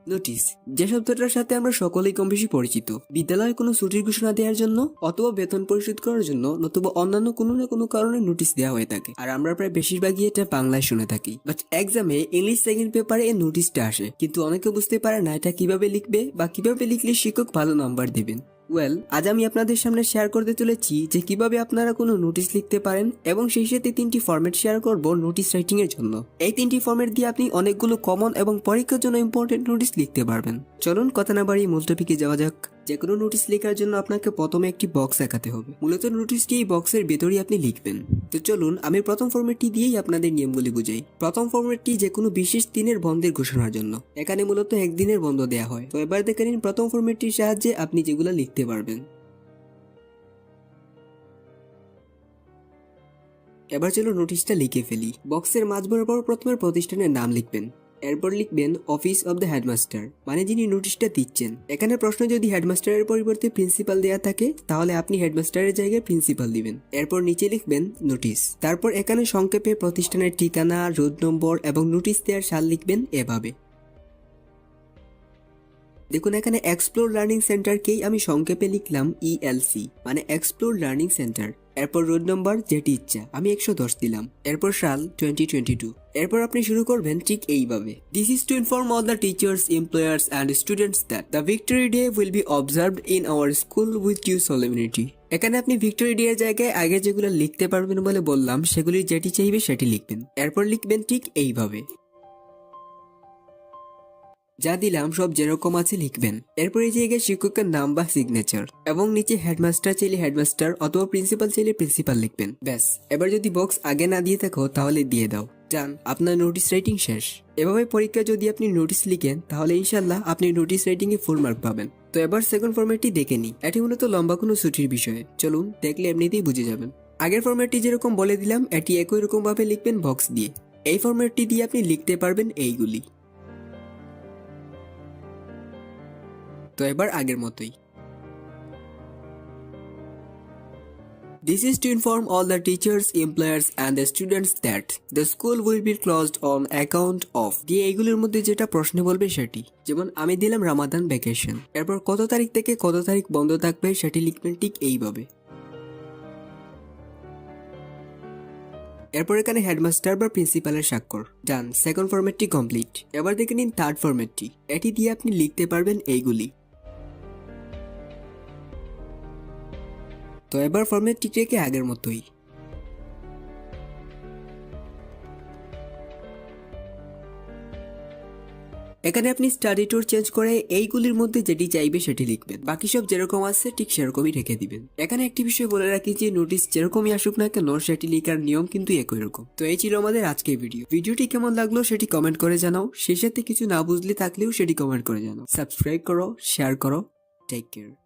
Notice, যে শব্দটার সাথে আমরা সকলেই কম বেশি পরিচিত। বিদ্যালয়ে কোনো ছুটির ঘোষণা দেওয়ার জন্য, অথবা বেতন পরিশোধ করার জন্য, নতুবা অন্যান্য কোনো না কোনো কারণে নোটিশ দেওয়া হয়ে থাকে। আর আমরা প্রায় বেশিরভাগই এটা বাংলায় শুনে থাকি। বাট এক্সামে ইংলিশ সেকেন্ড পেপারে এই নোটিশটা আসে, কিন্তু অনেকে বুঝতে পারে না এটা কিভাবে লিখবে বা কিভাবে লিখলে শিক্ষক ভালো নাম্বার দেবেন। আজ আমি আপনাদের সামনে শেয়ার করতে চলেছি যে কিভাবে আপনারা কোনো নোটিশ লিখতে পারেন, এবং সেই সাথে 3টি ফরম্যাট শেয়ার করব নোটিশ রাইটিং এর জন্য। এই 3টি ফরম্যাট দিয়ে আপনি অনেকগুলো কমন এবং পরীক্ষার জন্য ইম্পর্টেন্ট নোটিশ লিখতে পারবেন। চলুন কথা না বাড়িয়ে মূল টপিকে যাওয়া যাক। যে কোনো নোটিশ লেখার জন্য আপনাকে প্রথমে একটি বক্স আঁকাতে হবে। মূলত নোটিশটি এই বক্সের ভেতরেই আপনি লিখবেন। তো চলুন আমি প্রথম ফরম্যাটটি দিয়েই আপনাদের নিয়মগুলি বুঝাই। প্রথম ফরম্যাটটি যে কোনো বিশেষ দিনের বন্ধের ঘোষণার জন্য। এখানে মূলত একদিনের বন্ধ দেওয়া হয়। তো এবার দেখে নিন প্রথম ফরম্যাটটির সাহায্যে আপনি যেগুলো লিখতে পারবেন। এবার চলো নোটিশটা লিখে ফেলি। বক্সের মাঝ বরাবর প্রথমে প্রতিষ্ঠানের নাম লিখবেন। এরপর লিখবেন অফিস অব দ্য হেডমাস্টার, মানে যিনি নোটিশটা দিচ্ছেন। এখানে প্রশ্ন যদি হেডমাস্টারের পরিবর্তে প্রিন্সিপাল দেয়া থাকে, তাহলে আপনি হেডমাস্টারের জায়গায় প্রিন্সিপাল দিবেন। এরপর নিচে লিখবেন নোটিশ। তারপর এখানে সংক্ষেপে প্রতিষ্ঠানের ঠিকানা, রোড নম্বর এবং নোটিশ দেওয়ার সাল লিখবেন এভাবে। দেখুন এখানে এক্সপ্লোর লার্নিং সেন্টারকেই আমি সংক্ষেপে লিখলাম ELC, মানে এক্সপ্লোর লার্নিং সেন্টার। এরপর রোড নম্বর যেটি ইচ্ছা, আমি 110 দিলাম। এরপর সাল 2022। এরপর আপনি শুরু করবেন ঠিক এইভাবে। This is to inform all the teachers, employers and students that the victory day will be observed in our school with due solemnity. এখানে আপনি ভিক্টোরি ডে এর জায়গায় আগে যেগুলো লিখতে পারবেন বলে বললাম, সেগুলির যেটি চাইবে সেটি লিখবেন। এরপর লিখবেন ঠিক এইভাবে। যা দিলাম সব যেরকম আছে লিখবেন। এরপর এই জায়গায় শিক্ষকের নাম বা সিগনেচার, এবং নিচে হেডমাস্টার চাইলে হেডমাস্টার অথবা প্রিন্সিপাল চাইলে প্রিন্সিপাল লিখবেন। ব্যাস, এবার যদি বক্স আগে না দিয়ে থাকো তাহলে দিয়ে দাও। ডান, আপনার নোটিশ রাইটিং শেষ। এভাবে পরীক্ষায় যদি আপনি নোটিশ লিখেন, তাহলে ইনশাল্লাহ আপনি নোটিশ রাইটিং এ ফুল মার্ক পাবেন। তো এবার সেকেন্ড ফরম্যাটটি দেখে নিই। এটি মূলত লম্বা কোনো ছুটির বিষয়ে। চলুন দেখলে এমনিতেই বুঝে যাবেন। আগের ফরম্যাটটি যেরকম বলে দিলাম, এটি একই রকম ভাবে লিখবেন বক্স দিয়ে। এই ফরম্যাটটি দিয়ে আপনি লিখতে পারবেন এইগুলি। তো এবার আগের মতোই। This is to inform all the teachers, employers and the students that the school will be closed on account of দিয়ে এইগুলোর মধ্যে যেটা প্রশ্নে বলবে সেটি। যেমন আমি দিলাম রামাদান ভ্যাকেশন। এরপর কত তারিখ থেকে কত তারিখ বন্ধ থাকবে সেটি লিখবেন ঠিক এইভাবে। এরপর এখানে হেডমাস্টার বা প্রিন্সিপালের স্বাক্ষর। ডান, সেকেন্ড ফরম্যাটটি কমপ্লিট। এবার দেখে নিন থার্ড ফরম্যাটটি। এটি দিয়ে আপনি লিখতে পারবেন এইগুলি। তো এবার ফরম্যাটটি রেখে আগের মতোই। এখানে আপনি স্টাডি ট্যুর চেঞ্জ করে এইগুলির মধ্যে যেটি চাইবে সেটি লিখবেন। বাকি সব যেরকম আছে ঠিক সেরকমই রেখে দিবেন। এখানে একটি বিষয় বলে রাখি যে নোটিশ যেরকমই আসুক না কেন, সেটি লেখার নিয়ম কিন্তু একই রকম। তো এই ছিল আমাদের আজকের ভিডিওটি কেমন লাগলো সেটি কমেন্ট করে জানাও। সেই সাথে কিছু না বুঝলে থাকলেও সেটি কমেন্ট করে জানাও। সাবস্ক্রাইব করো, শেয়ার করো। Take care.